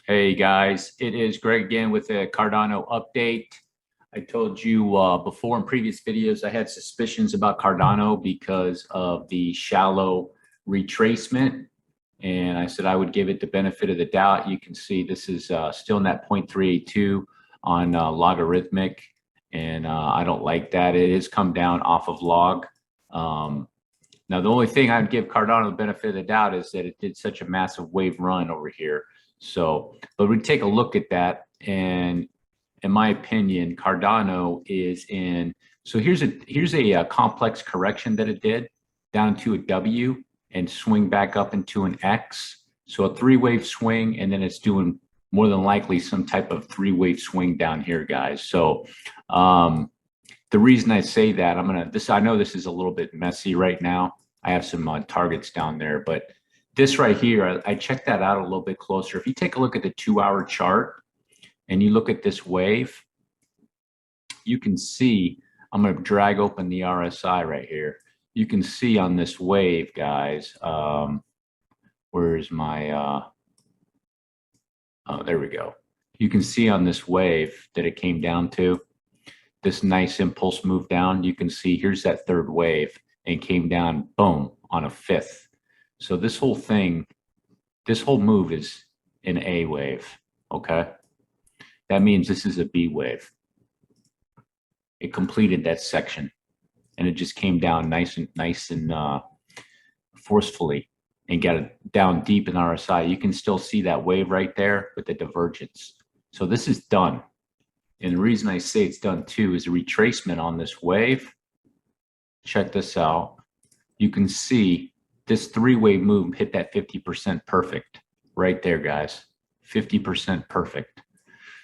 Hey guys, it is Greg again with a Cardano update. I told you before in previous videos I had suspicions about Cardano because of the shallow retracement, and I said I would give it the benefit of the doubt. You can see this is still in that 0.382 on logarithmic, and I don't like that. It has come down off of log. Now, the only thing I'd give Cardano the benefit of the doubt is that it did such a massive wave run over here. So, but we take a look at that, and in my opinion, Cardano is in. So here's a complex correction that it did down to a W and swing back up into an X. So a three-wave swing, and then it's doing more than likely some type of three-wave swing down here, guys. So the reason I say that, I know this is a little bit messy right now. I have some targets down there, but this right here, I checked that out a little bit closer. If you take a look at the 2-hour chart and you look at this wave, you can see, I'm going to drag open the RSI right here. You can see on this wave, guys, where's my, oh, there we go. You can see on this wave that it came down to this nice impulse move down. You can see here's that third wave and came down, boom, on a fifth. So this whole thing, this whole move is an A wave, okay? That means this is a B wave. It completed that section, and it just came down nice and forcefully and got it down deep in RSI. You can still see that wave right there with the divergence. So this is done. And the reason I say it's done too is a retracement on this wave. Check this out. You can see this three-wave move hit that 50% perfect right there, guys. 50% perfect.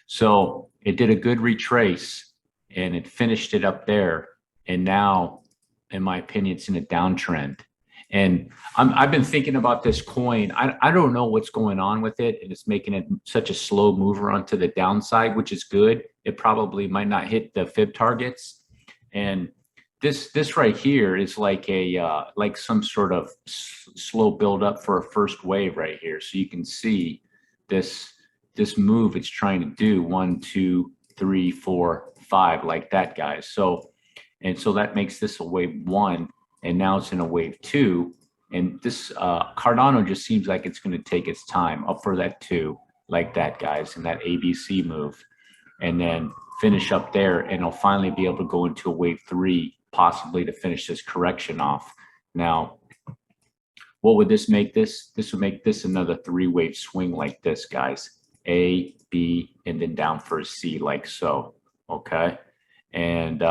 So it did a good retrace and it finished it up there. And now, in my opinion, it's in a downtrend. And I've been thinking about this coin. I don't know what's going on with it, and it's making it such a slow mover onto the downside, which is good. It probably might not hit the fib targets. And this right here is like a like some sort of slow build up for a first wave right here. So you can see this move it's trying to do 1, 2, 3, 4, 5 like that, guys. So that makes this a wave 1. And now it's in a wave 2, and this Cardano just seems like it's going to take its time up for that 2, like that, guys, and that ABC move, and then finish up there, and it'll finally be able to go into a wave 3, possibly to finish this correction off. Now, what would this make this? This would make this another 3-wave swing like this, guys. A, B, and then down for a C, like so. Okay, and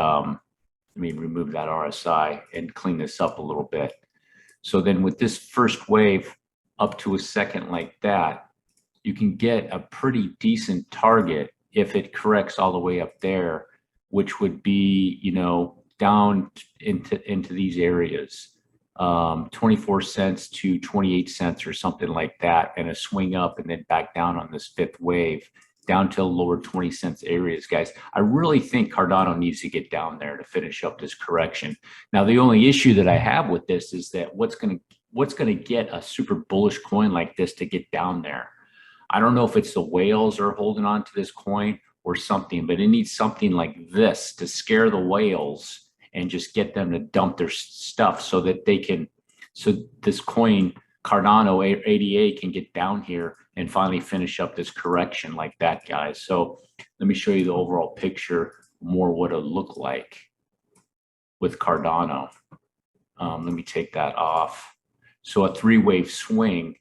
let me remove that RSI and clean this up a little bit. So then with this first wave up to a second like that, you can get a pretty decent target if it corrects all the way up there, which would be, you know, down into these areas, 24 cents to 28 cents or something like that, and a swing up and then back down on this fifth wave, down to lower 20 cents areas, guys. I really think Cardano needs to get down there to finish up this correction. Now, the only issue that I have with this is that what's going to get a super bullish coin like this to get down there? I don't know if it's the whales are holding on to this coin or something, but it needs something like this to scare the whales and just get them to dump their stuff so that they can, so this coin Cardano 88 can get down here and finally finish up this correction like that, guys. So let me show you the overall picture, more what it'll look like with Cardano. Let me take that off. So a 3-wave swing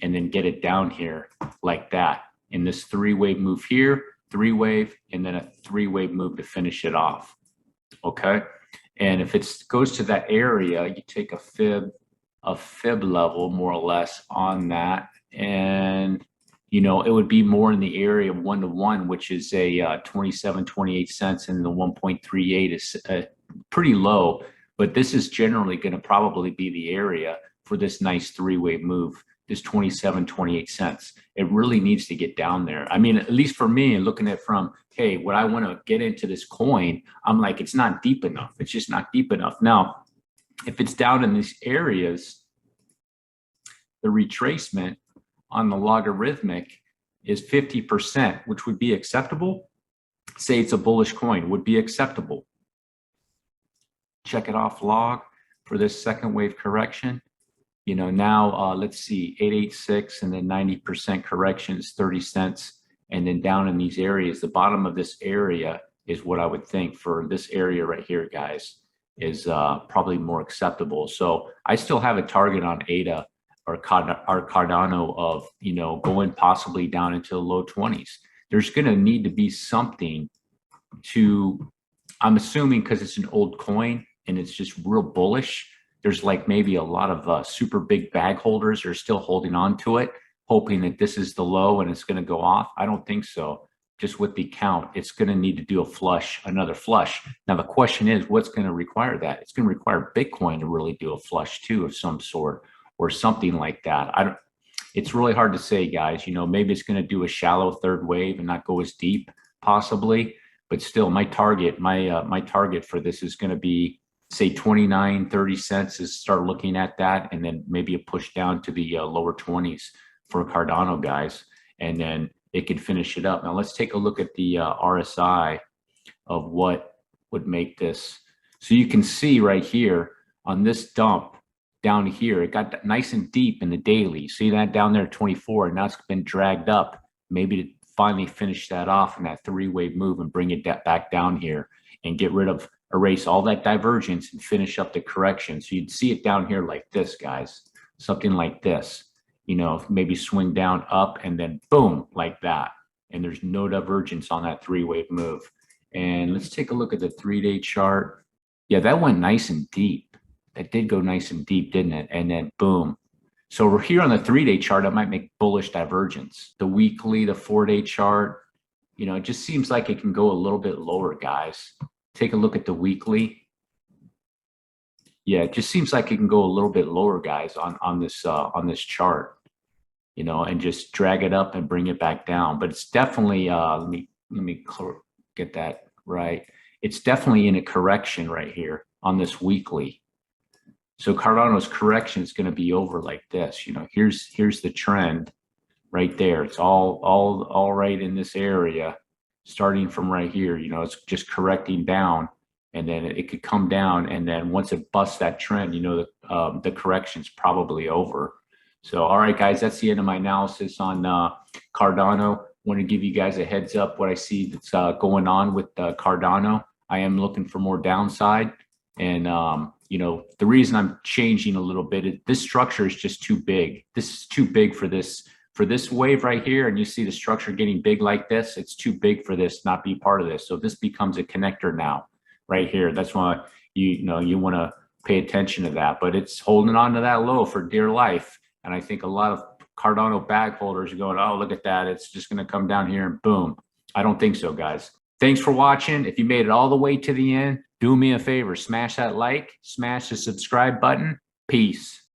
and then get it down here like that. In this 3-wave move here, 3-wave, and then a 3-wave move to finish it off. Okay. And if it goes to that area, you take a fib level more or less on that, and you know it would be more in the area of 1-to-1, which is a 27 28 cents, and the 1.38 is pretty low, but this is generally going to probably be the area for this nice 3-wave move, this 27 28 cents. It really needs to get down there. I mean, at least for me, and looking at it from, hey, what I want to get into this coin, I'm like, it's not deep enough. It's just not deep enough. Now, if it's down in these areas, the retracement on the logarithmic is 50%, which would be acceptable. Say it's a bullish coin, would be acceptable. Check it off log for this second wave correction. You know, now let's see, 886 and then 90% correction is 30 cents. And then down in these areas, the bottom of this area is what I would think for this area right here, guys, is probably more acceptable. So I still have a target on ADA or Cardano of, you know, going possibly down into the low 20s. There's going to need to be something to, I'm assuming because it's an old coin and it's just real bullish, there's like maybe a lot of super big bag holders are still holding on to it, hoping that this is the low and it's going to go off. I don't think so. Just with the count, it's going to need to do a flush, another flush. Now, the question is, what's going to require that? It's going to require Bitcoin to really do a flush too of some sort or something like that. It's really hard to say, guys. You know, maybe it's going to do a shallow third wave and not go as deep, possibly. But still, my target for this is going to be, say, 29, 30 cents is start looking at that, and then maybe a push down to the lower 20s for Cardano, guys, and then it can finish it up. Now let's take a look at the RSI of what would make this. So you can see right here on this dump down here, it got nice and deep in the daily. See that down there, 24, and now it's been dragged up, maybe to finally finish that off in that three-wave move and bring it back down here and get rid of, erase all that divergence and finish up the correction. So you'd see it down here like this, guys, something like this, you know, maybe swing down up and then boom, like that. And there's no divergence on that three-wave move. And let's take a look at the 3-day chart. Yeah, that went nice and deep. That did go nice and deep, didn't it? And then boom. So we're here on the 3-day chart, it might make bullish divergence. The weekly, the 4-day chart, you know, it just seems like it can go a little bit lower, guys. Take a look at the weekly. Yeah, it just seems like it can go a little bit lower, guys, on this chart, you know, and just drag it up and bring it back down. But it's definitely let me get that right. It's definitely in a correction right here on this weekly. So Cardano's correction is going to be over like this. You know, here's the trend right there. It's all right in this area, starting from right here. You know, it's just correcting down, and then it could come down, and then once it busts that trend, you know, the correction's probably over. So, all right, guys, that's the end of my analysis on Cardano. Want to give you guys a heads up what I see that's going on with Cardano. I am looking for more downside, and you know, the reason I'm changing a little bit is this structure is just too big. This is too big for this wave right here. And you see the structure getting big like this. It's too big for this not be part of this. So this becomes a connector now right here. That's why you want to pay attention to that. But it's holding on to that low for dear life. And I think a lot of Cardano bag holders are going, oh, look at that. It's just going to come down here and boom. I don't think so, guys. Thanks for watching. If you made it all the way to the end, do me a favor, smash that like, smash the subscribe button. Peace.